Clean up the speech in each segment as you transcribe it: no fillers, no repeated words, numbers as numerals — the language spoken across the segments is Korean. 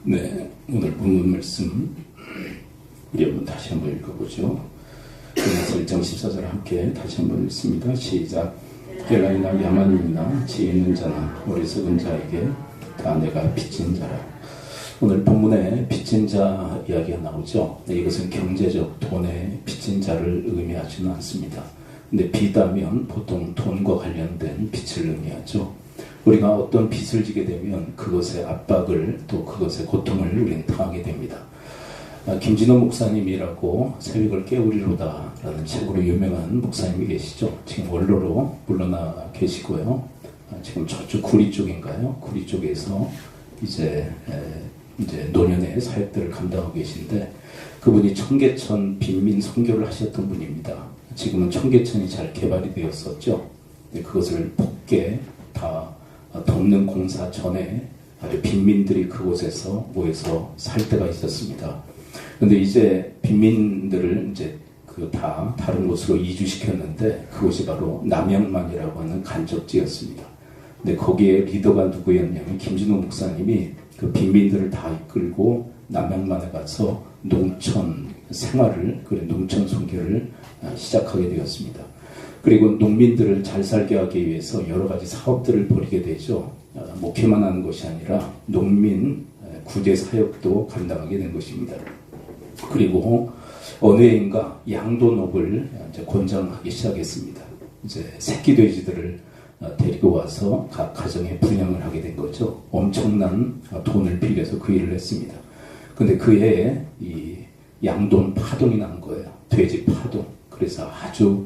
네, 오늘 본문 말씀 우리 한번 다시 한번 읽어보죠. 그래서 1장 14절 함께 다시 한번 읽습니다. 시작. 헬라이나 야만인이나 지혜 있는 자나 어리석은 자에게 다 내가 빚진 자라. 오늘 본문에 빚진 자 이야기가 나오죠. 이것은 경제적 돈에 빚진 자를 의미하지는 않습니다. 근데 빚하면 보통 돈과 관련된 빚을 의미하죠. 우리가 어떤 빚을 지게 되면 그것의 압박을 또 그것의 고통을 우리는 당하게 됩니다. 김진호 목사님이라고 새벽을 깨우리로다 라는 책으로 유명한 목사님이 계시죠. 지금 원로로 물러나 계시고요. 지금 저쪽 구리 쪽인가요? 구리 쪽에서 이제 노년의 사역들을 감당하고 계신데, 그분이 청계천 빈민 선교를 하셨던 분입니다. 지금은 청계천이 잘 개발이 되었었죠. 그것을 복개 다 덮는 공사 전에 빈민들이 그곳에서 모여서 살 때가 있었습니다. 그런데 이제 빈민들을 이제 다 다른 곳으로 이주시켰는데, 그곳이 바로 남양만이라고 하는 간접지였습니다. 근데 거기에 리더가 누구였냐면 김진호 목사님이 그 빈민들을 다 이끌고 남양만에 가서 농촌 생활을, 농촌 선교를 시작하게 되었습니다. 그리고 농민들을 잘 살게 하기 위해서 여러 가지 사업들을 벌이게 되죠. 목회만 하는 것이 아니라 농민 구제 사역도 감당하게 된 것입니다. 그리고 어느 해인가 양돈업을 이제 권장하기 시작했습니다. 이제 새끼 돼지들을 데리고 와서 각 가정에 분양을 하게 된 거죠. 엄청난 돈을 빌려서 그 일을 했습니다. 근데 그 해에 이 양돈 파동이 난 거예요. 돼지 파동. 그래서 아주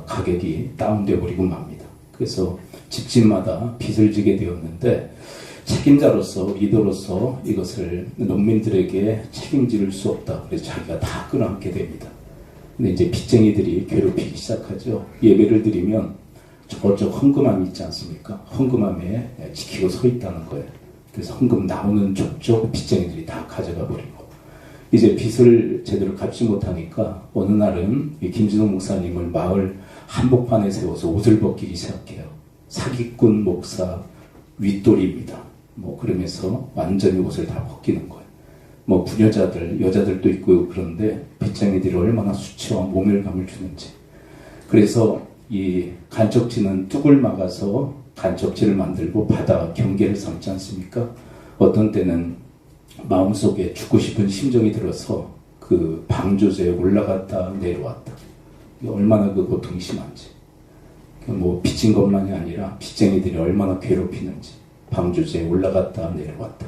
가격이 다운되어 버리고 맙니다. 그래서 집집마다 빚을 지게 되었는데, 책임자로서 리더로서 이것을 농민들에게 책임질 수 없다. 그래서 자기가 다 끌어안게 됩니다. 근데 이제 빚쟁이들이 괴롭히기 시작하죠. 예배를 드리면 저쪽 헌금함이 있지 않습니까? 헌금함에 지키고 서 있다는 거예요. 그래서 헌금 나오는 족족 빚쟁이들이 다 가져가 버리고, 이제 빚을 제대로 갚지 못하니까 어느 날은 김진호 목사님을 마을 한복판에 세워서 옷을 벗기기 시작해요. 사기꾼 목사 윗돌입니다. 그러면서 완전히 옷을 다 벗기는 거예요. 부녀자들, 여자들도 있고, 그런데 빚쟁이들이 얼마나 수치와 모멸감을 주는지. 그래서 이 간척지는 뚝을 막아서 간척지를 만들고 바다 경계를 삼지 않습니까? 어떤 때는 마음속에 죽고 싶은 심정이 들어서 그 방조제에 올라갔다 내려왔다. 얼마나 그 고통이 심한지. 빚진 것만이 아니라 빚쟁이들이 얼마나 괴롭히는지. 방조제에 올라갔다 내려왔다.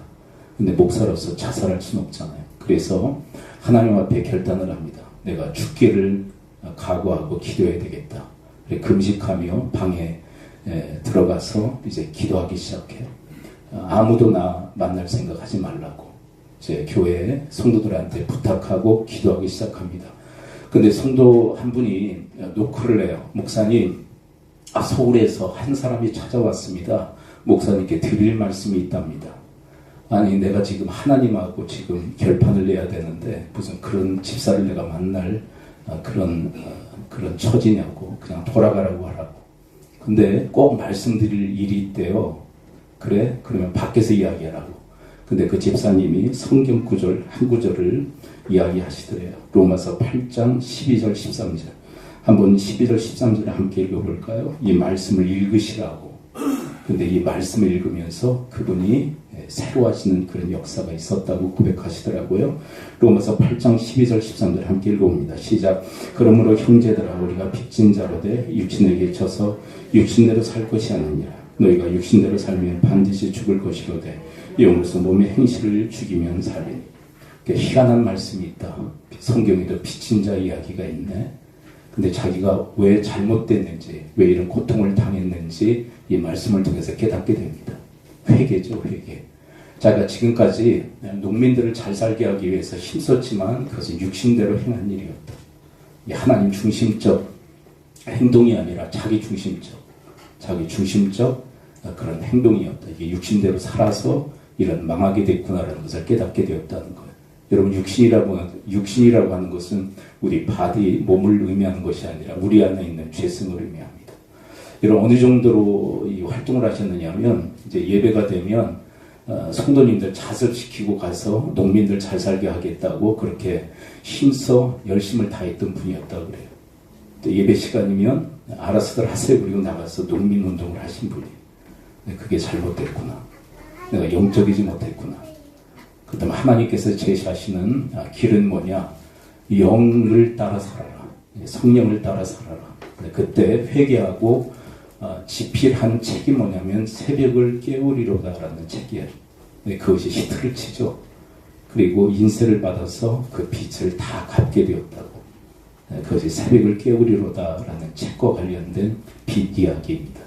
근데 목사로서 자살할 수는 없잖아요. 그래서 하나님 앞에 결단을 합니다. 내가 죽기를 각오하고 기도해야 되겠다. 그래, 금식하며 방에 들어가서 이제 기도하기 시작해요. 아무도 나 만날 생각하지 말라고 이제 교회 성도들한테 부탁하고 기도하기 시작합니다. 근데 성도 한 분이 노크를 해요. 목사님, 서울에서 한 사람이 찾아왔습니다. 목사님께 드릴 말씀이 있답니다. 아니, 내가 지금 하나님하고 지금 결판을 내야 되는데 무슨 그런 집사를 내가 만날 그런 처지냐고, 그냥 돌아가라고 하라고. 근데 꼭 말씀드릴 일이 있대요. 그래? 그러면 밖에서 이야기하라고. 근데 그 집사님이 성경 구절 한 구절을 이야기하시더래요. 로마서 8장 12절 13절. 한번 12절 13절을 함께 읽어볼까요? 이 말씀을 읽으시라고. 근데 이 말씀을 읽으면서 그분이 새로워지는 그런 역사가 있었다고 고백하시더라고요. 로마서 8장 12절 13절 함께 읽어봅니다. 시작. 그러므로 형제들아, 우리가 빚진 자로되 육신에게 져서 육신대로 살 것이 아니니라. 너희가 육신대로 살면 반드시 죽을 것이로되 영으로서 몸의 행실을 죽이면 살리니. 희한한 말씀이 있다. 성경에도 빚진 자 이야기가 있네. 근데 자기가 왜 잘못됐는지, 왜 이런 고통을 당했는지 이 말씀을 통해서 깨닫게 됩니다. 회개죠, 회개. 자기가 지금까지 농민들을 잘 살게 하기 위해서 힘썼지만 그것은 육신대로 행한 일이었다. 하나님 중심적 행동이 아니라 자기 중심적 그런 행동이었다. 이게 육신대로 살아서 이런 망하게 됐구나라는 것을 깨닫게 되었다는 거예요. 여러분, 육신이라고 하는 것은 우리 바디, 몸을 의미하는 것이 아니라 우리 안에 있는 죄성을 의미합니다. 여러분, 어느 정도로 이 활동을 하셨느냐면, 이제 예배가 되면 성도님들 자습시키고 가서 농민들 잘 살게 하겠다고 그렇게 힘써 열심을 다했던 분이었다고 그래요. 또 예배 시간이면 알아서들 하세요 그리고 나가서 농민 운동을 하신 분이에요. 근데 그게 잘못됐구나. 내가 영적이지 못했구나. 그다음 하나님께서 제시하시는 길은 뭐냐? 영을 따라 살아라. 성령을 따라 살아라. 그때 회개하고 지필한 책이 뭐냐면 새벽을 깨우리로다라는 책이에요. 그것이 히트를 치죠. 그리고 인세를 받아서 그 빚을 다 갚게 되었다고. 그것이 새벽을 깨우리로다라는 책과 관련된 빚 이야기입니다.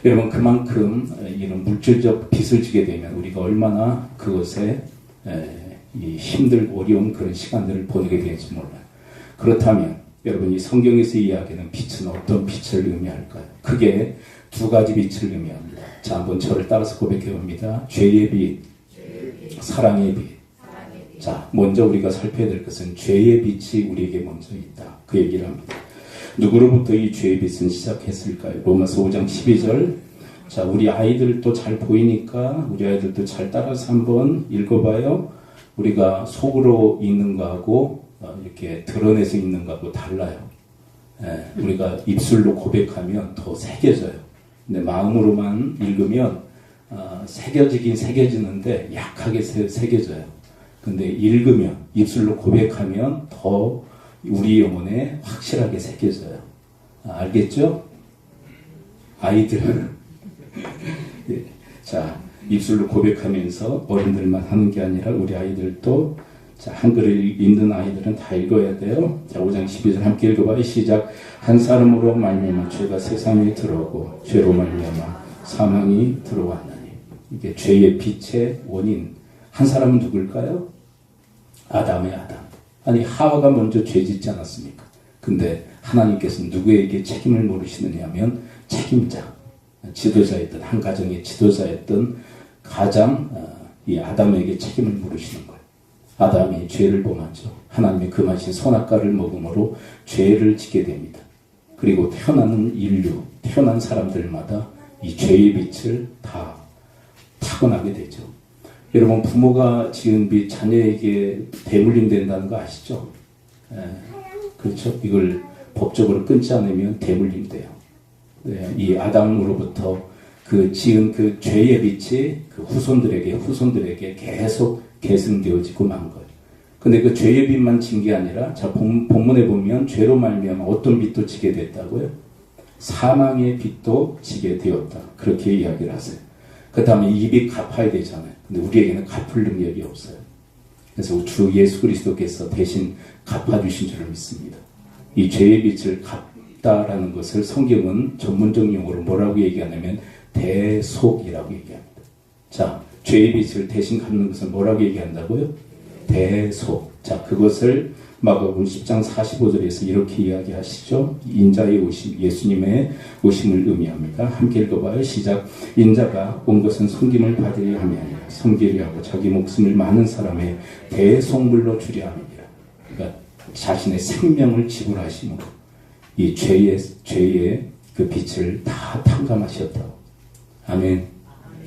여러분 그만큼 이런 물질적 빚을 지게 되면 우리가 얼마나 그것에 힘들고 어려운 그런 시간들을 보내게 될지 몰라요. 그렇다면 여러분 이 성경에서 이야기하는 빛은 어떤 빛을 의미할까요? 크게 두 가지 빛을 의미합니다. 자, 한번 저를 따라서 고백해 봅니다. 죄의 빛, 사랑의 빛. 자, 먼저 우리가 살펴야 될 것은 죄의 빛이 우리에게 먼저 있다. 그 얘기를 합니다. 누구로부터 이 죄의 빛은 시작했을까요? 로마서 5장 12절. 자, 우리 아이들도 잘 보이니까 우리 아이들도 잘 따라서 한번 읽어봐요. 우리가 속으로 읽는 거하고 이렇게 드러내서 읽는 거하고 달라요. 우리가 입술로 고백하면 더 새겨져요. 근데 마음으로만 읽으면 새겨지긴 새겨지는데 약하게 새겨져요. 근데 읽으면 입술로 고백하면 더 우리 영혼에 확실하게 새겨져요. 알겠죠? 아이들은 네. 자, 입술로 고백하면서 어른들만 하는 게 아니라 우리 아이들도 자, 한글을 읽는 아이들은 다 읽어야 돼요. 자, 5장 12절 함께 읽어봐요. 시작. 한 사람으로 말미암아 죄가 세상에 들어오고 죄로 말미암아 사망이 들어왔나니. 이게 죄의 빛의 원인. 한 사람은 누굴까요? 아담의 아담. 아니 하와가 먼저 죄 짓지 않았습니까? 근데 하나님께서는 누구에게 책임을 물으시느냐 하면 책임자, 지도자였던 한 가정의 지도자였던 가장 이 아담에게 책임을 물으시는 거예요. 아담이 죄를 범하죠. 하나님의 금하신 선악과를 먹음으로 죄를 짓게 됩니다. 그리고 태어나는 인류, 태어난 사람들마다 이 죄의 빛을 다 타고나게 되죠. 여러분 부모가 지은 빚 자녀에게 대물림 된다는 거 아시죠? 그렇죠? 이걸 법적으로 끊지 않으면 대물림 돼요. 이 아담으로부터 그 지은 그 죄의 빛이 그 후손들에게 계속 계승되어지고 만 거예요. 근데 그 죄의 빛만 진 게 아니라 자 본문에 보면 죄로 말미암아 어떤 빛도 지게 됐다고요? 사망의 빛도 지게 되었다. 그렇게 이야기를 하세요. 그 다음에 이 빚 갚아야 되잖아요. 근데 우리에게는 갚을 능력이 없어요. 그래서 주 예수 그리스도께서 대신 갚아주신 줄을 믿습니다. 이 죄의 빛을 갚다라는 것을 성경은 전문적 용어로 뭐라고 얘기하냐면 대속이라고 얘기합니다. 자, 죄의 빛을 대신 갚는 것을 뭐라고 얘기한다고요? 대속. 자, 그것을 마가복음 10장 45절에서 이렇게 이야기하시죠. 인자의 오심, 예수님의 오심을 의미합니다. 함께 읽어봐요. 시작. 인자가 온 것은 섬김을 받으려 함이 아니라 섬기려 하고 자기 목숨을 많은 사람의 대속물로 주려 함이니라. 그러니까 자신의 생명을 지불하심으로 이 죄의 그 빛을 다 탕감하셨다고. 아멘.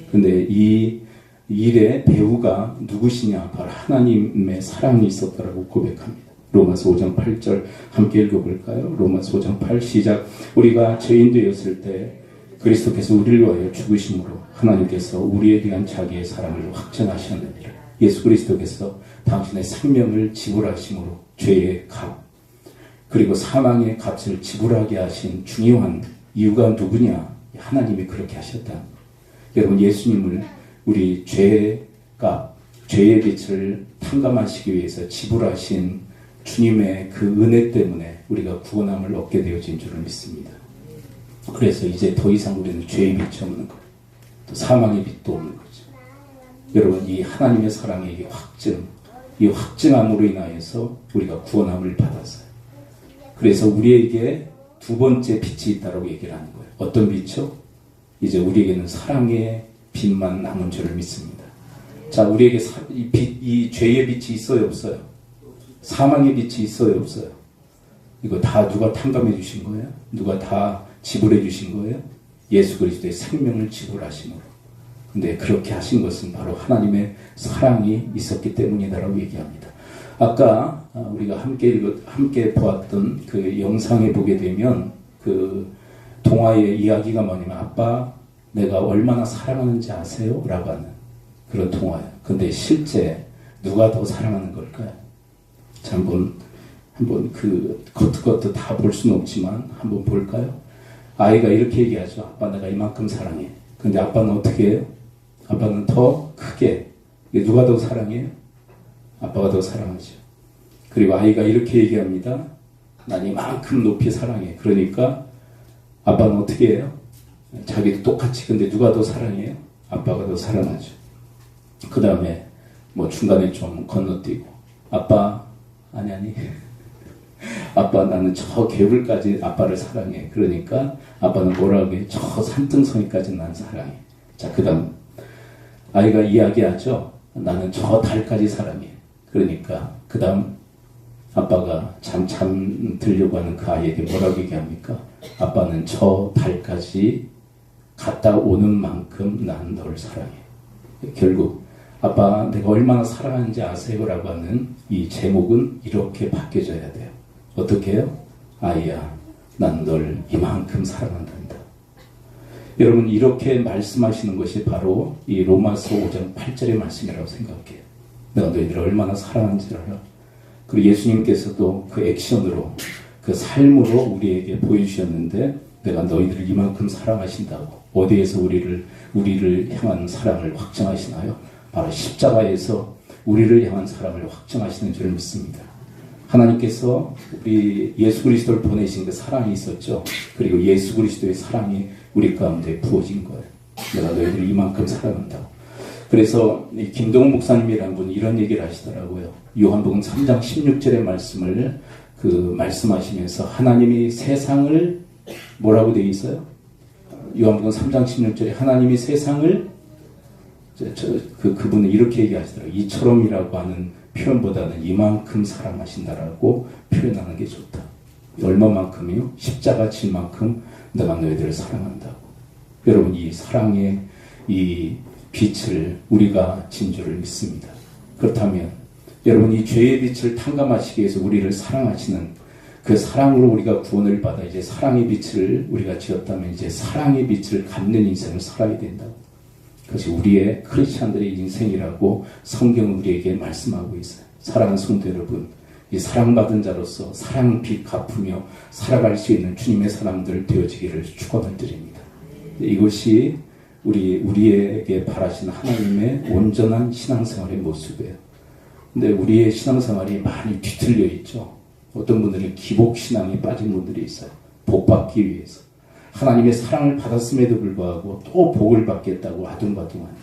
근데 이 일의 배우가 누구시냐? 바로 하나님의 사랑이 있었다라고 고백합니다. 로마서 5장 8절 함께 읽어볼까요? 로마서 5장 8 시작. 우리가 죄인 되었을 때 그리스도께서 우리를 위하여 죽으심으로 하나님께서 우리에 대한 자기의 사랑을 확증하셨느니라. 예수 그리스도께서 당신의 생명을 지불하심으로 죄의 값 그리고 사망의 값을 지불하게 하신 중요한 이유가 누구냐? 하나님이 그렇게 하셨다. 여러분 예수님을 우리 죄의 빛을 탕감하시기 위해서 지불하신 주님의 그 은혜 때문에 우리가 구원함을 얻게 되어진 줄을 믿습니다. 그래서 이제 더 이상 우리는 죄의 빛이 없는 거예요. 또 사망의 빛도 없는 거죠. 여러분 이 하나님의 사랑의 이 확증함으로 인하여서 우리가 구원함을 받았어요. 그래서 우리에게 두 번째 빛이 있다고 얘기를 하는 거예요. 어떤 빛이요? 이제 우리에게는 사랑의 빛만 남은 줄을 믿습니다. 자, 우리에게 이 죄의 빛이 있어요, 없어요? 사망의 빛이 있어요, 없어요? 이거 다 누가 탕감해 주신 거예요? 누가 다 지불해 주신 거예요? 예수 그리스도의 생명을 지불하심으로. 근데 그렇게 하신 것은 바로 하나님의 사랑이 있었기 때문이다라고 얘기합니다. 아까 우리가 함께 보았던 그 영상에 보게 되면 그 동화의 이야기가 뭐냐면 아빠 내가 얼마나 사랑하는지 아세요? 라고 하는 그런 동화예요. 근데 실제 누가 더 사랑하는 걸까요? 자, 한번 그 겉 다 볼 수는 없지만 한번 볼까요? 아이가 이렇게 얘기하죠. 아빠 내가 이만큼 사랑해. 근데 아빠는 어떻게 해요? 아빠는 더 크게. 누가 더 사랑해요? 아빠가 더 사랑하죠. 그리고 아이가 이렇게 얘기합니다. 난 이만큼 높이 사랑해. 그러니까 아빠는 어떻게 해요? 자기도 똑같이. 근데 누가 더 사랑해요? 아빠가 더 사랑하죠. 그 다음에 뭐 중간에 좀 건너뛰고 아빠 아니 아빠 나는 저 개불까지 아빠를 사랑해. 그러니까 아빠는 뭐라고 해? 저 산등성이까지 난 사랑해. 자, 그 다음 아이가 이야기하죠. 나는 저 달까지 사랑해. 그러니까 그 다음 아빠가 잠 들려고 하는 그 아이에게 뭐라고 얘기합니까? 아빠는 저 달까지 갔다 오는 만큼 난 널 사랑해. 결국 아빠 내가 얼마나 사랑하는지 아세요? 라고 하는 이 제목은 이렇게 바뀌어져야 돼요. 어떻게 해요? 아이야 난 널 이만큼 사랑한단다. 여러분 이렇게 말씀하시는 것이 바로 이 로마서 5장 8절의 말씀이라고 생각해요. 내가 너희들을 얼마나 사랑하는지를 알아. 그리고 예수님께서도 그 액션으로 그 삶으로 우리에게 보여주셨는데 내가 너희들을 이만큼 사랑하신다고. 어디에서 우리를 향한 사랑을 확정하시나요? 바로 십자가에서 우리를 향한 사랑을 확정하시는 줄 믿습니다. 하나님께서 우리 예수 그리스도를 보내신 그 사랑이 있었죠. 그리고 예수 그리스도의 사랑이 우리 가운데 부어진 거예요. 내가 너희들을 이만큼 사랑한다고. 그래서 김동훈 목사님이라는 분이 이런 얘기를 하시더라고요. 요한복음 3장 16절의 말씀을 말씀하시면서 하나님이 세상을 뭐라고 되어 있어요? 요한복음 3장 16절에 하나님이 세상을 그분은 이렇게 얘기하시더라고요. 이처럼이라고 하는 표현보다는 이만큼 사랑하신다라고 표현하는 게 좋다. 얼마만큼이요? 십자가 질 만큼 내가 너희들을 사랑한다고. 여러분 이 사랑의 이 빛을 우리가 진 줄을 믿습니다. 그렇다면 여러분 이 죄의 빛을 탕감하시기 위해서 우리를 사랑하시는 그 사랑으로 우리가 구원을 받아 이제 사랑의 빛을 우리가 지었다면 이제 사랑의 빛을 갖는 인생을 살아야 된다고. 그것이 우리의 크리스찬들의 인생이라고 성경은 우리에게 말씀하고 있어요. 사랑하는 성도 여러분, 이 사랑받은 자로서 사랑 빛 갚으며 살아갈 수 있는 주님의 사람들 되어지기를 축원을 드립니다. 이것이 우리에게 바라시는 하나님의 온전한 신앙생활의 모습이에요. 근데 우리의 신앙생활이 많이 뒤틀려 있죠. 어떤 분들은 기복신앙에 빠진 분들이 있어요. 복 받기 위해서. 하나님의 사랑을 받았음에도 불구하고 또 복을 받겠다고 아둥바둥하는.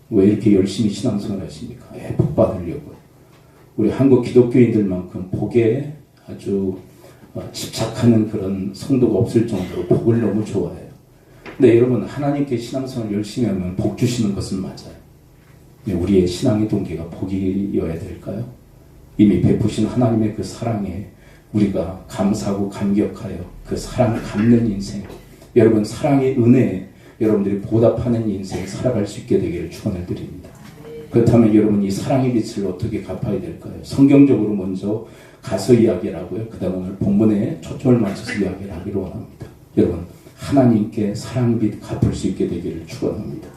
왜 이렇게 열심히 신앙생활 하십니까? 복 받으려고요. 우리 한국 기독교인들만큼 복에 아주 집착하는 그런 성도가 없을 정도로 복을 너무 좋아해요. 근데 여러분 하나님께 신앙생활 열심히 하면 복 주시는 것은 맞아요. 우리의 신앙의 동기가 복이어야 될까요? 이미 베푸신 하나님의 그 사랑에 우리가 감사하고 감격하여 그 사랑을 갚는 인생, 여러분 사랑의 은혜에 여러분들이 보답하는 인생 살아갈 수 있게 되기를 축원을 드립니다. 그렇다면 여러분 이 사랑의 빛을 어떻게 갚아야 될까요? 성경적으로 먼저 가서 이야기를 하고요. 그 다음 오늘 본문에 초점을 맞춰서 이야기를 하기로 원합니다. 여러분 하나님께 사랑의 빛 갚을 수 있게 되기를 축원합니다.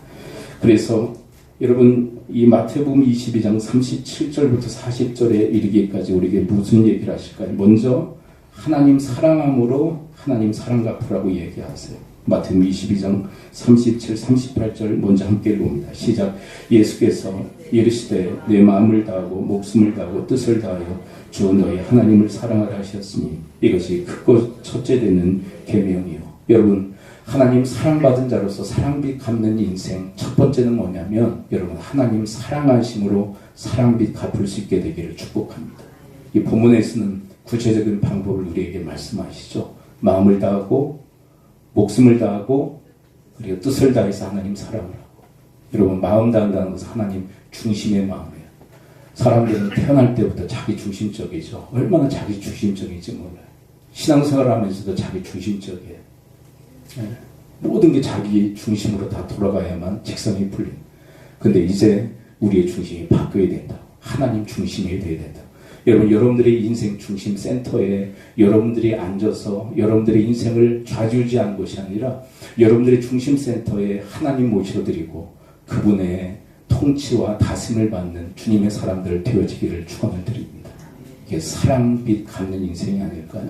그래서 여러분 이 마태복음 22장 37절부터 40절에 이르기까지 우리에게 무슨 얘기를 하실까요? 먼저 하나님 사랑함으로 하나님 사랑 갚으라고 얘기하세요. 마태복음 22장 37, 38절 먼저 함께 읽어봅니다. 시작. 예수께서 이르시되 내 마음을 다하고 목숨을 다하고 뜻을 다하여 주 너희 하나님을 사랑하라 하셨으니 이것이 크고 첫째 되는 계명이요. 여러분 하나님 사랑받은 자로서 사랑빛 갚는 인생 첫 번째는 뭐냐면 여러분 하나님 사랑하심으로 사랑빛 갚을 수 있게 되기를 축복합니다. 이 본문에서는 구체적인 방법을 우리에게 말씀하시죠. 마음을 다하고 목숨을 다하고 그리고 뜻을 다해서 하나님 사랑을 하고. 여러분 마음 다한다는 것은 하나님 중심의 마음이에요. 사람들은 태어날 때부터 자기 중심적이죠. 얼마나 자기 중심적인지 몰라요. 신앙생활을 하면서도 자기 중심적이에요. 모든 게 자기 중심으로 다 돌아가야만 직성이 풀린. 근데 이제 우리의 중심이 바뀌어야 된다. 하나님 중심이 돼야 된다. 여러분, 여러분들의 인생 중심 센터에 여러분들이 앉아서 여러분들의 인생을 좌지우지하는 것이 아니라 여러분들의 중심 센터에 하나님 모셔드리고 그분의 통치와 다스림을 받는 주님의 사람들 되어지기를 축원을 드립니다. 이게 사랑빛 갖는 인생이 아닐까요?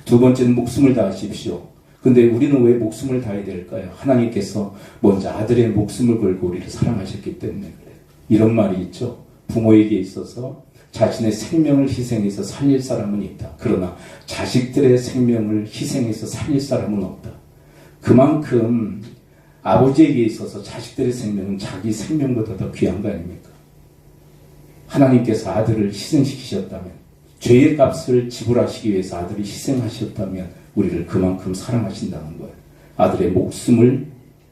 두 번째는 목숨을 다하십시오. 근데 우리는 왜 목숨을 다해야 될까요? 하나님께서 먼저 아들의 목숨을 걸고 우리를 사랑하셨기 때문에 그래요. 이런 말이 있죠. 부모에게 있어서 자신의 생명을 희생해서 살릴 사람은 있다. 그러나 자식들의 생명을 희생해서 살릴 사람은 없다. 그만큼 아버지에게 있어서 자식들의 생명은 자기 생명보다 더 귀한 거 아닙니까? 하나님께서 아들을 희생시키셨다면, 죄의 값을 지불하시기 위해서 아들을 희생하셨다면 우리를 그만큼 사랑하신다는 거예요. 아들의 목숨을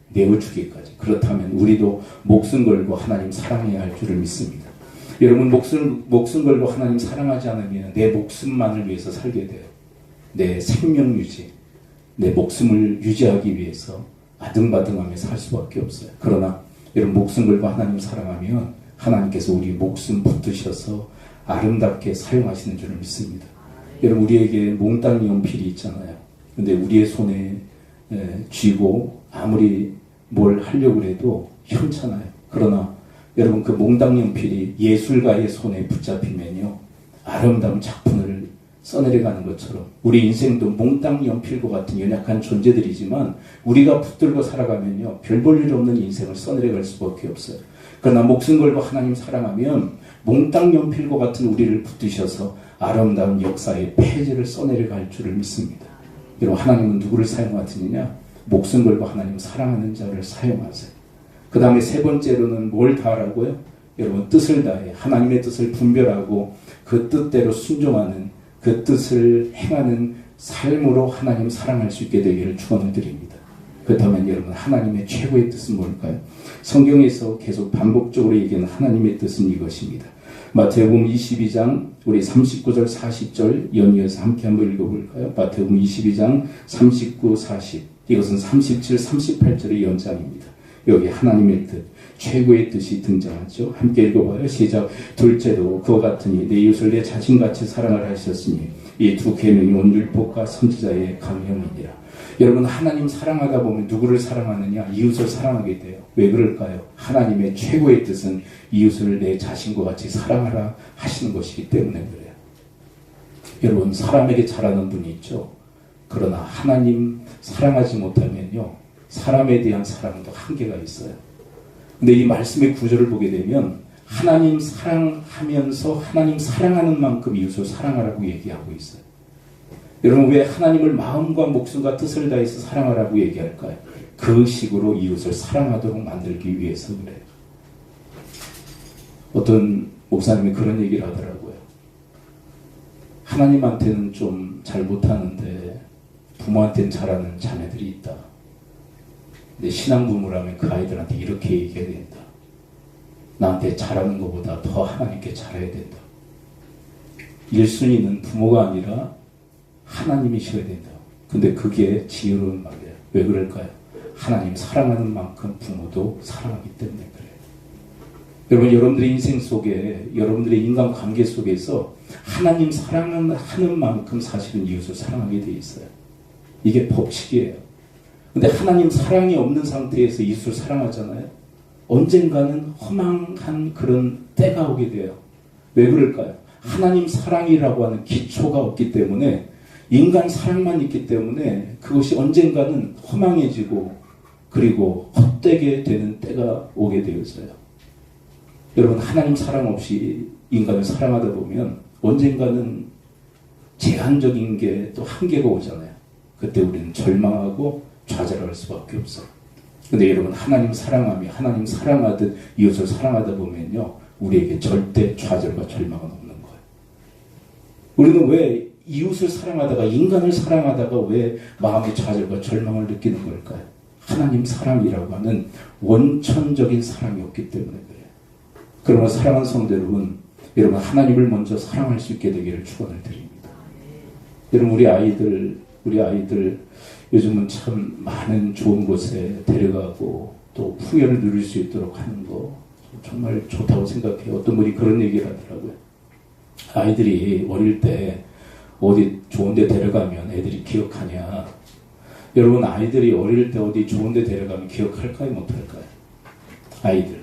내어주기까지. 그렇다면 우리도 목숨 걸고 하나님 사랑해야 할 줄을 믿습니다. 여러분, 목숨 걸고 하나님 사랑하지 않으면 내 목숨만을 위해서 살게 돼요. 내 생명 유지, 내 목숨을 유지하기 위해서 아등바등하며 살 수밖에 없어요. 그러나 여러분, 목숨 걸고 하나님 사랑하면 하나님께서 우리 목숨 붙드셔서 아름답게 사용하시는 줄을 믿습니다. 여러분, 우리에게 몽땅 연필이 있잖아요. 근데 우리의 손에 쥐고 아무리 뭘 하려고 해도 현찮아요. 그러나 여러분, 그 몽땅 연필이 예술가의 손에 붙잡히면요, 아름다운 작품을 써내려가는 것처럼 우리 인생도 몽땅 연필과 같은 연약한 존재들이지만 우리가 붙들고 살아가면요, 별 볼 일 없는 인생을 써내려갈 수밖에 없어요. 그러나 목숨 걸고 하나님 사랑하면 몽땅 연필과 같은 우리를 붙드셔서 아름다운 역사의 페이지를 써내려갈 줄을 믿습니다. 여러분, 하나님은 누구를 사용하시느냐? 목숨 걸고 하나님 사랑하는 자를 사용하세요. 그 다음에 세 번째로는 뭘 다하라고요? 여러분, 뜻을 다해 하나님의 뜻을 분별하고 그 뜻대로 순종하는, 그 뜻을 행하는 삶으로 하나님 사랑할 수 있게 되기를 축원을 드립니다. 그렇다면 여러분, 하나님의 최고의 뜻은 뭘까요? 성경에서 계속 반복적으로 얘기하는 하나님의 뜻은 이것입니다. 마태복음 22장 우리 39절 40절 연이어서 함께 한번 읽어볼까요? 마태복음 22장 39, 40, 이것은 37, 38절의 연장입니다. 여기 하나님의 뜻, 최고의 뜻이 등장하죠. 함께 읽어봐요. 시작. 둘째로 그와 같으니 내 이웃을 내 자신같이 사랑을 하셨으니 이 두 계명이 온 율법과 선지자의 강령이니라. 여러분, 하나님 사랑하다 보면 누구를 사랑하느냐? 이웃을 사랑하게 돼요. 왜 그럴까요? 하나님의 최고의 뜻은 이웃을 내 자신과 같이 사랑하라 하시는 것이기 때문에 그래요. 여러분, 사람에게 잘하는 분이 있죠. 그러나 하나님 사랑하지 못하면요, 사람에 대한 사랑도 한계가 있어요. 근데 이 말씀의 구절을 보게 되면 하나님 사랑하면서 하나님 사랑하는 만큼 이웃을 사랑하라고 얘기하고 있어요. 여러분, 왜 하나님을 마음과 목숨과 뜻을 다해서 사랑하라고 얘기할까요? 그 식으로 이웃을 사랑하도록 만들기 위해서 그래요. 어떤 목사님이 그런 얘기를 하더라고요. 하나님한테는 좀 잘 못하는데 부모한테는 잘하는 자녀들이 있다. 근데 신앙 부모라면 그 아이들한테 이렇게 얘기해야 된다. 나한테 잘하는 것보다 더 하나님께 잘해야 된다. 1순위는 부모가 아니라 하나님이셔야 된다. 근데 그게 지혜로운 말이에요. 왜 그럴까요? 하나님 사랑하는 만큼 부모도 사랑하기 때문에 그래요. 여러분, 여러분들의 인생 속에, 여러분들의 인간관계 속에서 하나님 사랑하는 만큼 사실은 이웃을 사랑하게 돼 있어요. 이게 법칙이에요. 근데 하나님 사랑이 없는 상태에서 이웃을 사랑하잖아요. 언젠가는 허망한 그런 때가 오게 돼요. 왜 그럴까요? 하나님 사랑이라고 하는 기초가 없기 때문에, 인간 사랑만 있기 때문에 그것이 언젠가는 허망해지고 그리고 헛되게 되는 때가 오게 되었어요. 여러분, 하나님 사랑 없이 인간을 사랑하다 보면 언젠가는 제한적인 게 또 한계가 오잖아요. 그때 우리는 절망하고 좌절할 수밖에 없어요. 근데 여러분, 하나님 사랑하며 하나님 사랑하듯 이웃을 사랑하다 보면요, 우리에게 절대 좌절과 절망은 없는 거예요. 우리는 왜 이웃을 사랑하다가, 인간을 사랑하다가 왜 마음의 좌절과 절망을 느끼는 걸까요? 하나님 사랑이라고 하는 원천적인 사랑이 없기 때문에 그래요. 그러면 사랑하는 성도 여러분, 여러분 하나님을 먼저 사랑할 수 있게 되기를 축원을 드립니다. 여러분, 우리 아이들 우리 아이들 요즘은 참 많은 좋은 곳에 데려가고 또 풍요를 누릴 수 있도록 하는 거 정말 좋다고 생각해요. 어떤 분이 그런 얘기를 하더라고요. 아이들이 어릴 때 어디 좋은 데 데려가면 애들이 기억하냐. 여러분, 아이들이 어릴 때 어디 좋은 데 데려가면 기억할까요? 못할까요? 아이들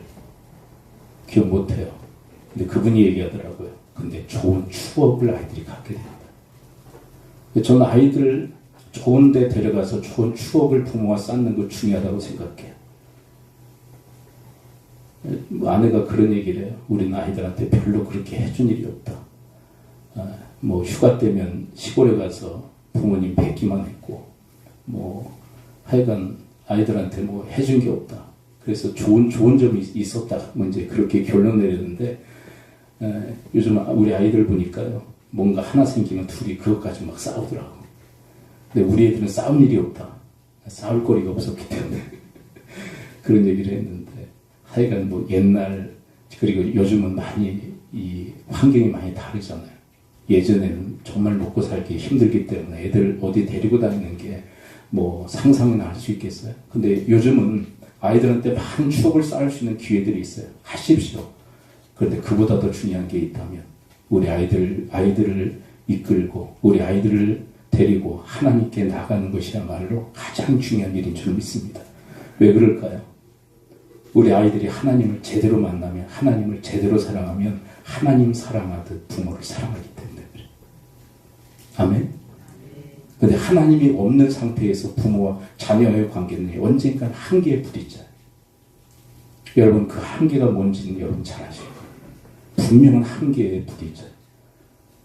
기억 못해요. 근데 그분이 얘기하더라고요. 근데 좋은 추억을 아이들이 갖게 된다. 저는 아이들 좋은 데 데려가서 좋은 추억을 부모가 쌓는 거 중요하다고 생각해요. 아내가 그런 얘기를 해요. 우리는 아이들한테 별로 그렇게 해준 일이 없다. 뭐 휴가 때면 시골에 가서 부모님 뵙기만 했고 뭐 하여간 아이들한테 뭐 해준 게 없다. 그래서 좋은 점이 있었다. 뭐 이제 그렇게 결론 내렸는데 요즘 우리 아이들 보니까요. 뭔가 하나 생기면 둘이 그것까지 막 싸우더라고. 근데 우리 애들은 싸울 일이 없다. 싸울 거리가 없었기 때문에 그런 얘기를 했는데 하여간 뭐 옛날 그리고 요즘은 많이 이 환경이 많이 다르잖아요. 예전에는 정말 먹고 살기 힘들기 때문에 애들 어디 데리고 다니는 게 뭐 상상이나 할 수 있겠어요. 근데 요즘은 아이들한테 많은 추억을 쌓을 수 있는 기회들이 있어요. 하십시오. 그런데 그보다 더 중요한 게 있다면 우리 아이들을 이끌고 우리 아이들을 데리고 하나님께 나가는 것이야말로 가장 중요한 일인 줄 믿습니다. 왜 그럴까요? 우리 아이들이 하나님을 제대로 만나면 하나님을 제대로 사랑하면 하나님 사랑하듯 부모를 사랑하기 때문에 그래요. 아멘? 근데 하나님이 없는 상태에서 부모와 자녀의 관계는 언젠간 한계에 부딪혀요. 여러분 그 한계가 뭔지는 여러분 잘 아실 거예요. 분명한 한계에 부딪혀요.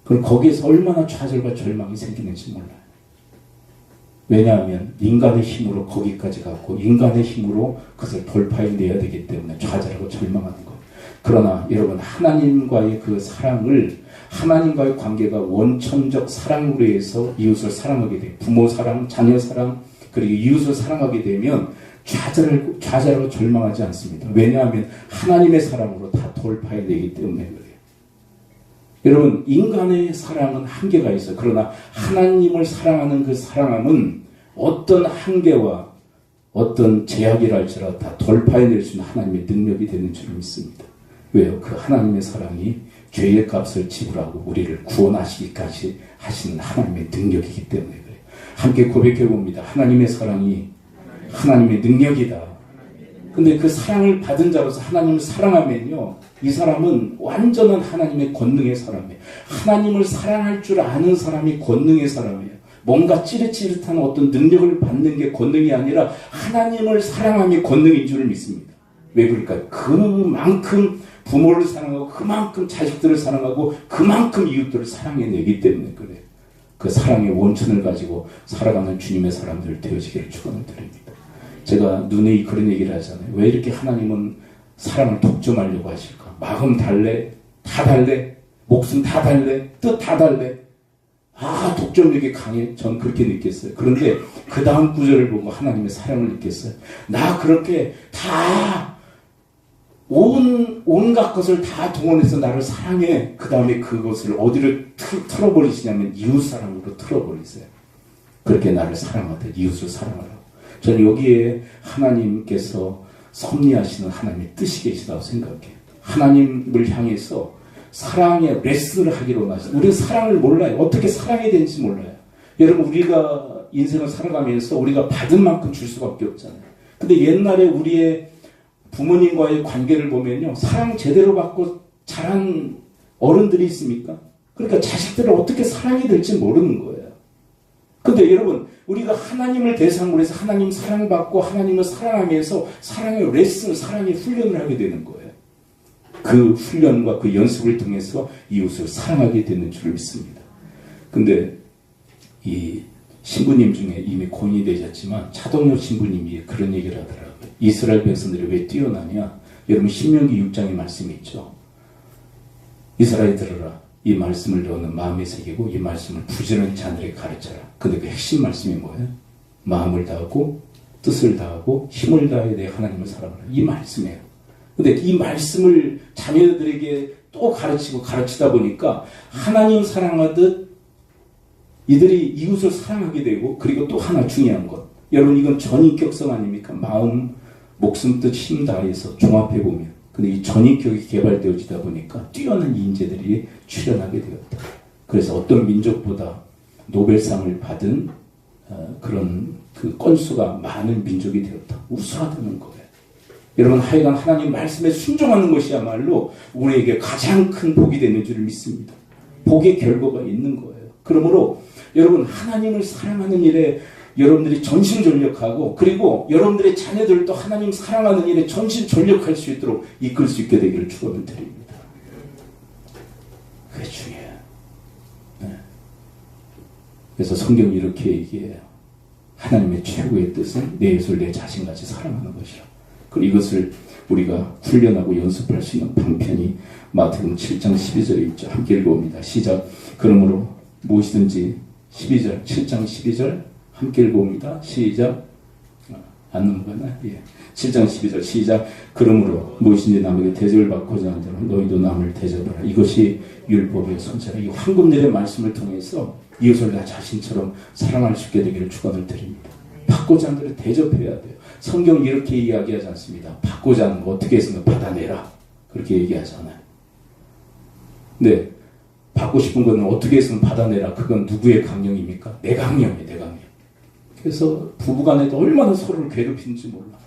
그럼 거기에서 얼마나 좌절과 절망이 생기는지 몰라요. 왜냐하면 인간의 힘으로 거기까지 갔고 인간의 힘으로 그것을 돌파해내야 되기 때문에 좌절하고 절망하는 거예요. 그러나 여러분 하나님과의 그 사랑을 하나님과의 관계가 원천적 사랑으로 해서 이웃을 사랑하게 돼요. 부모 사랑, 자녀 사랑, 그리고 이웃을 사랑하게 되면 좌절하고 절망하지 않습니다. 왜냐하면 하나님의 사랑으로 다 돌파해내기 때문에 그래요. 여러분 인간의 사랑은 한계가 있어요. 그러나 하나님을 사랑하는 그 사랑함은 어떤 한계와 어떤 제약이라 할지라도 다 돌파해낼 수 있는 하나님의 능력이 되는 줄 믿습니다. 왜요? 그 하나님의 사랑이 죄의 값을 지불하고 우리를 구원하시기까지 하시는 하나님의 능력이기 때문에 그래요. 함께 고백해 봅니다. 하나님의 사랑이 하나님의 능력이다. 근데 그 사랑을 받은 자로서 하나님을 사랑하면요. 이 사람은 완전한 하나님의 권능의 사람이에요. 하나님을 사랑할 줄 아는 사람이 권능의 사람이에요. 뭔가 찌릿찌릿한 어떤 능력을 받는 게 권능이 아니라 하나님을 사랑함이 권능인 줄 믿습니다. 왜 그럴까요? 그만큼 부모를 사랑하고 그만큼 자식들을 사랑하고 그만큼 이웃들을 사랑해내기 때문에 그래요. 그 사랑의 원천을 가지고 살아가는 주님의 사람들 되어지기를 축원을 드립니다. 제가 누누이 그런 얘기를 하잖아요. 왜 이렇게 하나님은 사랑을 독점하려고 하실까? 마음 달래, 다 달래, 목숨 다 달래, 뜻 다 달래. 독점력이 강해. 전 그렇게 느꼈어요. 그런데 그 다음 구절을 보고 하나님의 사랑을 느꼈어요. 나 그렇게 다 온갖 것을 다 동원해서 나를 사랑해. 그 다음에 그것을 어디를 틀어버리시냐면 이웃사랑으로 틀어버리세요. 그렇게 나를 사랑하듯 이웃을 사랑하라고. 저는 여기에 하나님께서 섭리하시는 하나님의 뜻이 계시다고 생각해요. 하나님을 향해서 사랑의 레슨을 하기로 하셨어요. 우리는 사랑을 몰라요. 어떻게 사랑해야 되는지 몰라요. 여러분 우리가 인생을 살아가면서 우리가 받은 만큼 줄 수밖에 없잖아요. 근데 옛날에 우리의 부모님과의 관계를 보면요. 사랑 제대로 받고 자란 어른들이 있습니까? 그러니까 자식들을 어떻게 사랑해야 될지 모르는 거예요. 근데 여러분 우리가 하나님을 대상으로 해서 하나님 사랑받고 하나님을 사랑하면서 사랑의 레슨, 사랑의 훈련을 하게 되는 거예요. 그 훈련과 그 연습을 통해서 이웃을 사랑하게 되는 줄 믿습니다. 근데 이 신부님 중에 이미 고인이 되셨지만 차동엽 신부님이 그런 얘기를 하더라고요. 이스라엘 백성들이 왜 뛰어나냐? 여러분 신명기 6장의 말씀이 있죠. 이스라엘 들으라. 이 말씀을 너는 마음에 새기고 이 말씀을 부지런히 자들에게 가르쳐라. 근데 그 핵심 말씀이 뭐예요? 마음을 다하고 뜻을 다하고 힘을 다해 내 하나님을 사랑하라. 이 말씀이에요. 근데 이 말씀을 자녀들에게 또 가르치고 가르치다 보니까 하나님 사랑하듯 이들이 이웃을 사랑하게 되고, 그리고 또 하나 중요한 것, 여러분 이건 전인격성 아닙니까? 마음, 목숨, 뜻, 힘 다해서 종합해 보면, 근데 이 전인격이 개발되어지다 보니까 뛰어난 인재들이 출현하게 되었다. 그래서 어떤 민족보다 노벨상을 받은 그런 그 건수가 많은 민족이 되었다. 우수하다는 거예요. 여러분, 하여간 하나님 말씀에 순종하는 것이야말로 우리에게 가장 큰 복이 되는 줄을 믿습니다. 복의 결과가 있는 거예요. 그러므로 여러분, 하나님을 사랑하는 일에 여러분들이 전심전력하고, 그리고 여러분들의 자녀들도 하나님 사랑하는 일에 전심전력할 수 있도록 이끌 수 있게 되기를 축원을 드립니다. 그게 중요해요. 네. 그래서 성경이 이렇게 얘기해요. 하나님의 최고의 뜻은 내 이웃을 내 자신같이 사랑하는 것이라. 그리고 이것을 우리가 훈련하고 연습할 수 있는 방편이 마태복음 7장 12절에 있죠. 함께 읽어봅니다. 시작. 그러므로 무엇이든지 12절, 7장 12절 함께 읽어봅니다. 시작. 안 넘어가나? 예. 7장 12절 시작. 그러므로 무엇이든지 남에게 대접을 받고자 하는 자는 너희도 남을 대접하라. 이것이 율법의 손자라. 이 황금들의 말씀을 통해서 이웃을 나 자신처럼 사랑할 수 있게 되기를 축원을 드립니다. 받고자 하는 자를 대접해야 돼요. 성경이 이렇게 이야기하지 않습니다. 받고자 하는 거 어떻게 해서는 받아내라. 그렇게 얘기하잖아요. 네. 받고 싶은 거는 어떻게 해서는 받아내라. 그건 누구의 강령입니까? 내 강령이에요. 내 강령. 그래서 부부간에도 얼마나 서로를 괴롭히는지 몰라.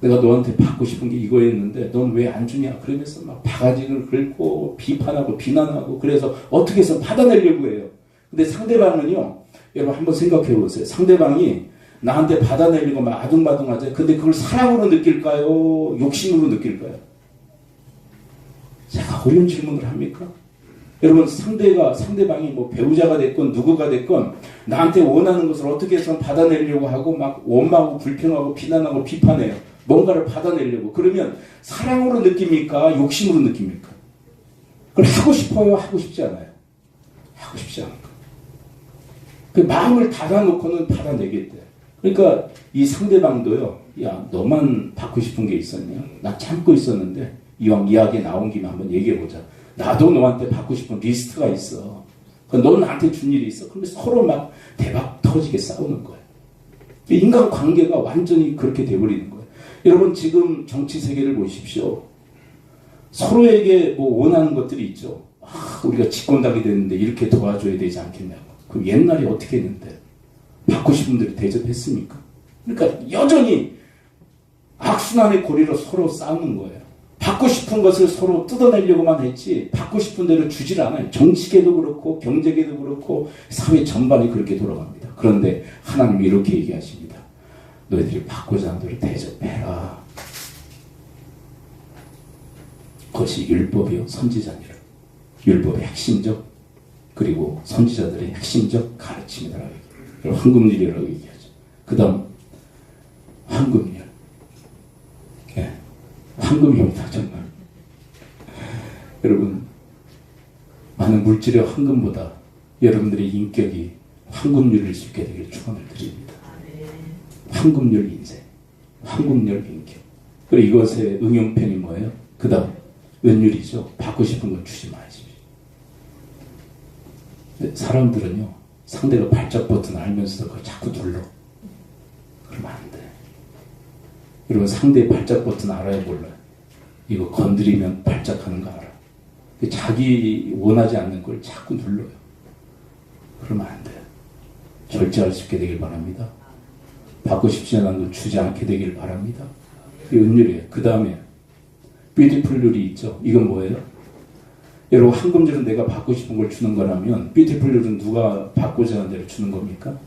내가 너한테 받고 싶은 게 이거였는데 넌 왜 안 주냐. 그러면서 막 바가지를 긁고 비판하고 비난하고, 그래서 어떻게 해서 받아내려고 해요. 근데 상대방은요, 여러분 한번 생각해 보세요. 상대방이 나한테 받아내려고 막 아둥바둥하죠. 근데 그걸 사랑으로 느낄까요? 욕심으로 느낄까요? 제가 어려운 질문을 합니까? 여러분, 상대방이 뭐 배우자가 됐건 누구가 됐건 나한테 원하는 것을 어떻게 해서 받아내려고 하고 막 원망하고 불평하고 비난하고 비판해요. 뭔가를 받아내려고. 그러면 사랑으로 느낍니까? 욕심으로 느낍니까? 그걸 하고 싶어요? 하고 싶지 않아요? 하고 싶지 않은 거예요. 그 마음을 닫아놓고는 받아내겠대. 그러니까 이 상대방도요, 야, 너만 받고 싶은 게 있었냐? 나 참고 있었는데 이왕 이야기 나온 김에 한번 얘기해보자. 나도 너한테 받고 싶은 리스트가 있어. 넌 나한테 준 일이 있어. 그러면 서로 막 대박 터지게 싸우는 거예요. 인간 관계가 완전히 그렇게 돼버리는 거예요. 여러분, 지금 정치 세계를 보십시오. 서로에게 뭐 원하는 것들이 있죠. 우리가 집권당이 됐는데 이렇게 도와줘야 되지 않겠냐고. 그럼 옛날에 어떻게 했는데? 받고 싶은 분들이 대접했습니까? 그러니까 여전히 악순환의 고리로 서로 싸우는 거예요. 받고 싶은 것을 서로 뜯어내려고만 했지 받고 싶은 대로 주질 않아요. 정치계도 그렇고 경제계도 그렇고 사회 전반이 그렇게 돌아갑니다. 그런데 하나님이 이렇게 얘기하십니다. 너희들이 받고자 하는 대로 대접해라. 그것이 율법이요 선지자니라. 율법의 핵심적 그리고 선지자들의 핵심적 가르침이라고 얘기해요. 황금률이라고 얘기하죠. 그 다음 황금률. 예. 황금입니다. 정말. 여러분, 많은 물질의 황금보다 여러분들의 인격이 황금률일 수 있게 되길 축원을 드립니다. 황금률 인생, 황금률 인격. 그리고 이것의 응용편이 뭐예요? 그 다음 은율이죠. 받고 싶은 걸 주지 마십시오. 사람들은요, 상대가 발작 버튼 알면서도 그걸 자꾸 눌러. 그러면 안 돼. 여러분, 상대의 발작 버튼 알아야 몰라요. 이거 건드리면 발작하는 거 알아. 자기 원하지 않는 걸 자꾸 눌러요. 그러면 안 돼요. 절제할 수 있게 되길 바랍니다. 받고 싶지 않은 걸 주지 않게 되길 바랍니다. 그게 은율이에요. 그 다음에 뷰티풀 룰이 있죠. 이건 뭐예요? 여러분, 황금줄은 내가 받고 싶은 걸 주는 거라면 뷰티풀 룰은 누가 받고자 하는 대로 주는 겁니까?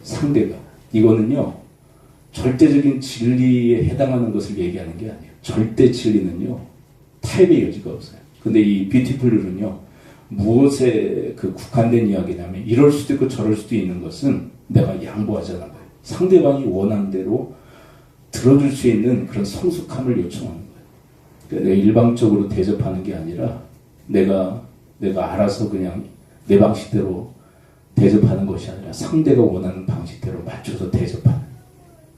상대가. 이거는요, 절대적인 진리에 해당하는 것을 얘기하는 게 아니에요. 절대 진리는요, 타협의 여지가 없어요. 근데 이 뷰티풀 룰은요, 무엇에 그 국한된 이야기냐면 이럴 수도 있고 저럴 수도 있는 것은 내가 양보하지 않는 거예요. 상대방이 원하는 대로 들어줄 수 있는 그런 성숙함을 요청하는 거예요. 그러니까 내가 일방적으로 대접하는 게 아니라 내가 알아서 그냥 내 방식대로 대접하는 것이 아니라 상대가 원하는 방식대로 맞춰서 대접하는.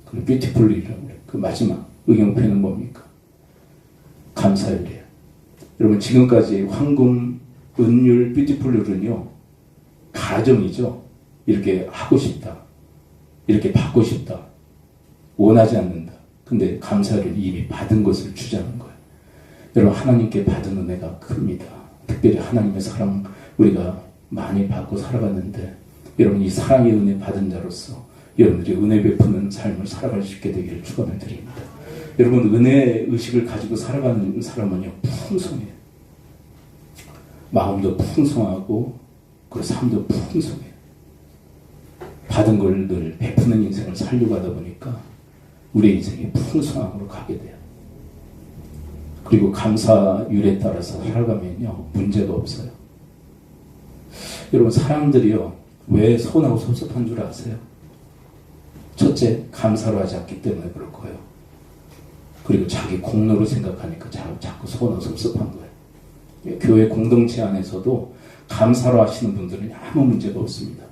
그걸 뷰티풀이라고 해요. 그 마지막 의경표는 뭡니까? 감사율이에요. 여러분, 지금까지 황금, 은율, 뷰티풀 룰은요, 가정이죠. 이렇게 하고 싶다. 이렇게 받고 싶다. 원하지 않는다. 근데 감사를 이미 받은 것을 주자는 거예요. 여러분, 하나님께 받은 은혜가 큽니다. 특별히 하나님의 사랑 우리가 많이 받고 살아갔는데, 여러분 이 사랑의 은혜 받은 자로서 여러분들이 은혜 베푸는 삶을 살아갈 수 있게 되기를 축원을 드립니다. 여러분, 은혜 의식을 가지고 살아가는 사람은요, 풍성해요. 마음도 풍성하고 그리고 삶도 풍성해요. 받은 걸 늘 베푸는 인생을 살려고 하다 보니까 우리의 인생이 풍성함으로 가게 돼요. 그리고 감사율에 따라서 살아가면요, 문제가 없어요. 여러분, 사람들이요, 왜 서운하고 섭섭한 줄 아세요? 첫째, 감사로 하지 않기 때문에 그럴 거예요. 그리고 자기 공로로 생각하니까 자꾸 서운하고 섭섭한 거예요. 교회 공동체 안에서도 감사로 하시는 분들은 아무 문제가 없습니다.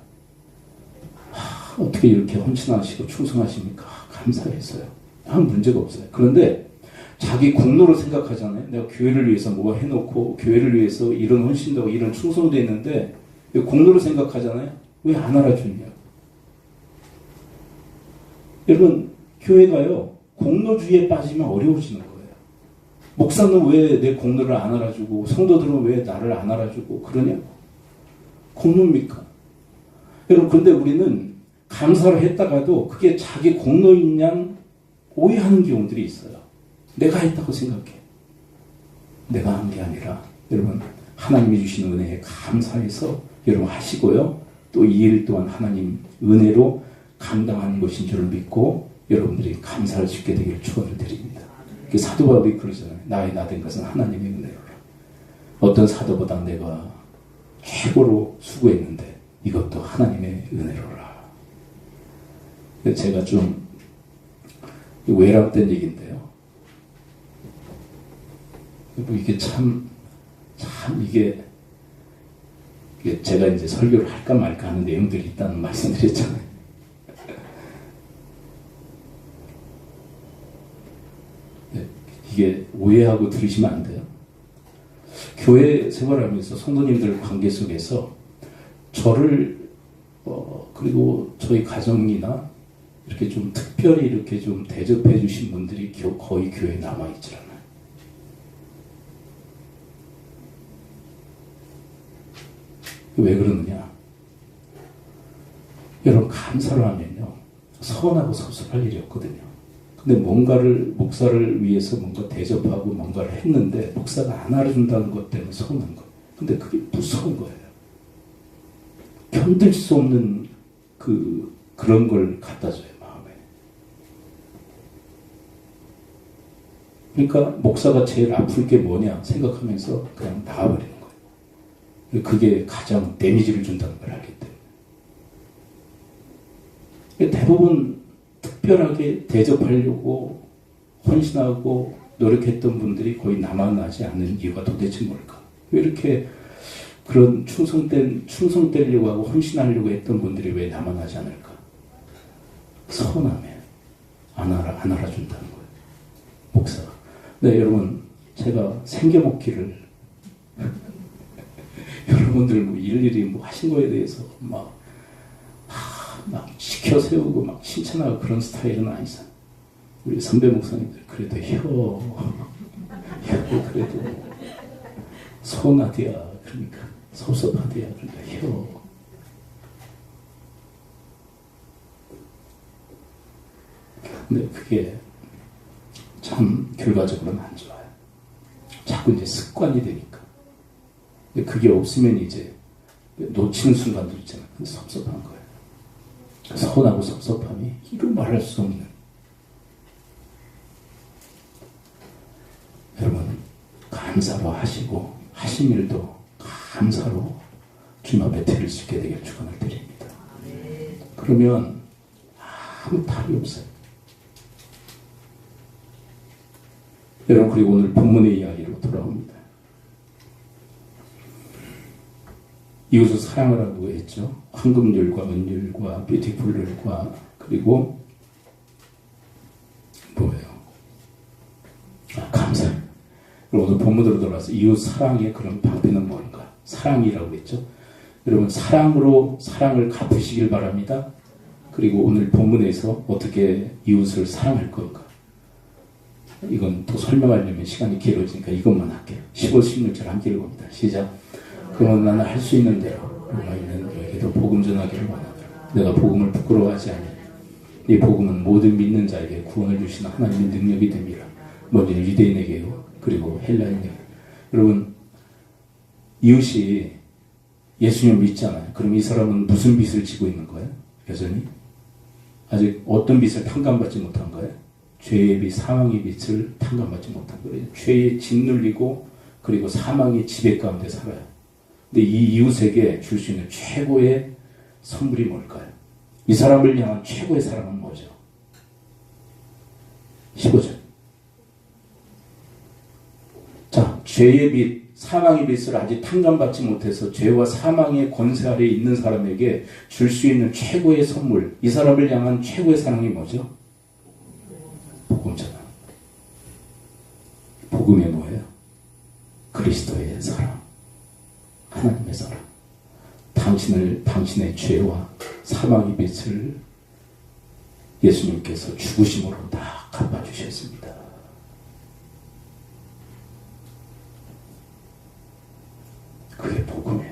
어떻게 이렇게 헌신하시고 충성하십니까? 감사해서요. 아무 문제가 없어요. 그런데 자기 공로로 생각하잖아요. 내가 교회를 위해서 뭐 해놓고 교회를 위해서 이런 헌신도 하고 이런 충성도 했는데 공로로 생각하잖아요. 왜 안 알아주냐? 여러분, 교회가요, 공로주의에 빠지면 어려워지는 거예요. 목사는 왜 내 공로를 안 알아주고 성도들은 왜 나를 안 알아주고 그러냐고. 공로입니까? 여러분, 근데 우리는 감사를 했다가도 그게 자기 공로인 양 오해하는 경우들이 있어요. 내가 했다고 생각해. 내가 한 게 아니라 여러분, 하나님이 주신 은혜에 감사해서 여러분 하시고요. 또 이 일 또한 하나님 은혜로 감당하는 것인 줄을 믿고 여러분들이 감사할 수 있게 되기를 축원을 드립니다. 사도 바울이 그러잖아요. 나의 나 된 것은 하나님의 은혜로라. 어떤 사도보다 내가 최고로 수고했는데 이것도 하나님의 은혜로라. 제가 좀 외람된 얘기인데요. 이게 참 이게 제가 이제 설교를 할까 말까 하는 내용들이 있다는 말씀드렸잖아요. 이게 오해하고 들으시면 안 돼요. 교회 생활하면서 성도님들 관계 속에서 저를 그리고 저희 가정이나 이렇게 좀 특별히 이렇게 좀 대접해 주신 분들이 거의 교회에 남아있질 않아요. 왜 그러느냐? 여러분, 감사를 하면요, 서운하고 섭섭할 일이 없거든요. 근데 목사를 위해서 뭔가 대접하고 뭔가를 했는데 목사가 안 알아준다는 것 때문에 서운한 거예요. 근데 그게 무서운 거예요. 견딜 수 없는 그런 걸 갖다 줘요, 마음에. 그러니까 목사가 제일 아플 게 뭐냐 생각하면서 그냥 나와버리는 거예요. 그게 가장 데미지를 준다는 걸 알기 때문에. 대부분 특별하게 대접하려고 헌신하고 노력했던 분들이 거의 남아나지 않는 이유가 도대체 뭘까? 왜 이렇게 그런 충성되려고 하고 헌신하려고 했던 분들이 왜 남아나지 않을까? 서운함에 안 알아준다는 거예요, 목사가. 네, 여러분, 제가 생겨먹기를 여러분들 뭐 일일이 뭐 하신 거에 대해서 막 시켜 세우고 막 칭찬하고 그런 스타일은 아니잖아. 우리 선배 목사님들 그래도 그래도 서운하디야. 그러니까 섭섭하디야. 그러니까 근데 그게 참 결과적으로는 안 좋아요. 자꾸 이제 습관이 되니까. 근데 그게 없으면 이제 놓치는 순간도 있잖아요. 섭섭한 거예요. 서운하고 섭섭함이 이루 말할 수 없는. 여러분, 감사로 하시고 하신 일도 감사로 주님 앞에 드릴 수 있게 되길 축원을 드립니다. 그러면 아무 탈이 없어요. 여러분, 그리고 오늘 본문의 이야기로 돌아옵니다. 이웃을 사랑하라고 했죠. 황금률과 은율과 뷰티풀률과 그리고 뭐예요? 감사. 그리고 오늘 본문으로 돌아와서 이웃 사랑의 그런 방편은 뭔가? 사랑이라고 했죠. 여러분 사랑으로 사랑을 갚으시길 바랍니다. 그리고 오늘 본문에서 어떻게 이웃을 사랑할 건가? 이건 또 설명하려면 시간이 길어지니까 이것만 할게요. 15, 16절 함께 읽어봅니다. 시작. 그러면 나는 할 수 있는 대로 로마 있는 너에게도 복음 전하기를 원하노라. 내가 복음을 부끄러워하지 아니하니 이 복음은 모든 믿는 자에게 구원을 주시는 하나님의 능력이 됨이라. 먼저 유대인에게요, 그리고 헬라인에게. 여러분, 이웃이 예수님 믿잖아요. 그럼 이 사람은 무슨 빚을 지고 있는 거예요? 여전히 아직 어떤 빚을 탕감받지 못한 거예요? 죄의 빚, 사망의 빚을 탕감받지 못한 거예요. 죄에 짓눌리고 그리고 사망의 지배 가운데 살아요. 근데 이 이웃에게 줄 수 있는 최고의 선물이 뭘까요? 이 사람을 향한 최고의 사랑은 뭐죠? 15절. 자, 죄의 빚, 사망의 빚을 아직 탕감받지 못해서 죄와 사망의 권세 아래에 있는 사람에게 줄 수 있는 최고의 선물, 이 사람을 향한 최고의 사랑이 뭐죠? 복음 전환. 복음이 뭐예요? 그리스도의 사랑, 하나님의 사랑. 당신의 죄와 사망의 빚을 예수님께서 죽으심으로 다 갚아주셨습니다. 그게 복음이에요.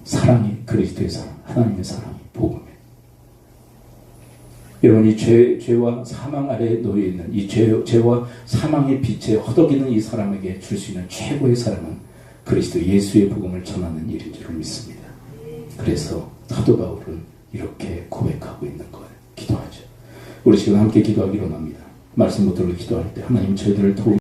사랑이 그리스도의 사랑, 하나님의 사랑이 복음이에요. 여러분, 이 죄와 사망 아래에 놓여 있는 이 죄와 사망의 빛에 허덕이는 이 사람에게 줄 수 있는 최고의 사랑은 그리스도 예수의 복음을 전하는 일인 줄 믿습니다. 그래서 사도 바울은 이렇게 고백하고 있는 거예요. 기도하죠. 우리 지금 함께 기도하기로 합니다. 말씀 못 들고 기도할 때 하나님 저희들을 도우